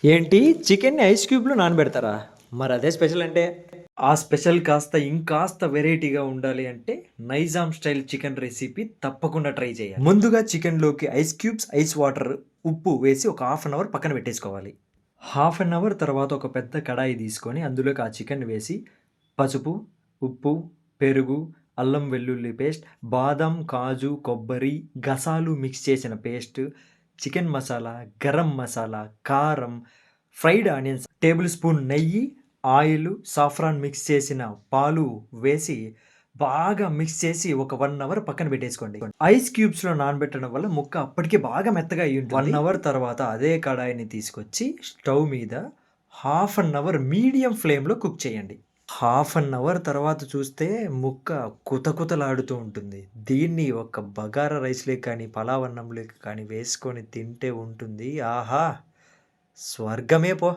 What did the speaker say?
ఏంటి చికెన్‌ని ice క్యూబ్‌లో నానబెడతారా? మరదే special అంటే? ఆ స్పెషల్ కాస్త ఇంకాస్త వెరైటీగా ఉండాలి అంటే నైజాం స్టైల్ చికెన్ రెసిపీ తప్పకుండా ట్రై చేయాలి. ముందుగా చికెన్‌లోకి ఐస్ క్యూబ్స్, ఐస్ వాటర్, ఉప్పు వేసి ఒక హాఫ్ అన్ అవర్ పక్కన పెట్టేసుకోవాలి. హాఫ్ అన్ అవర్ తర్వాత ఒక పెద్ద కడాయి తీసుకొని అందులోకి ఆ చికెన్ వేసి పసుపు, ఉప్పు, పెరుగు, అల్లం వెల్లుల్లి పేస్ట్, బాదం, కాజు, కొబ్బరి, గసాలు మిక్స్ చేసిన పేస్ట్, చికెన్ మసాలా, గరం మసాలా, కారం, ఫ్రైడ్ ఆనియన్స్, టేబుల్ స్పూన్ నెయ్యి, ఆయిలు, సాఫ్రాన్ మిక్స్ చేసిన పాలు వేసి బాగా మిక్స్ చేసి ఒక 1 అవర్ పక్కన పెట్టేసుకోండి. ఐస్ క్యూబ్స్‌లో నానబెట్టడం వల్ల ముక్క అప్పటికే బాగా మెత్తగా అయ్యుంటుంది. 1 అవర్ తర్వాత అదే కడాయిని తీసుకొచ్చి స్టవ్ మీద హాఫ్ అన్ అవర్ మీడియం ఫ్లేమ్‌లో కుక్ చేయండి. హాఫ్ అన్ అవర్ తర్వాత చూస్తే ముక్క కుతకుతలాడుతూ ఉంటుంది. దీన్ని ఒక బగారా రైస్‌లోకి కానీ, పలావ్ అన్నంలోకి కానీ వేసుకొని తింటే ఉంటుంది. ఆహా! స్వర్గమే పో!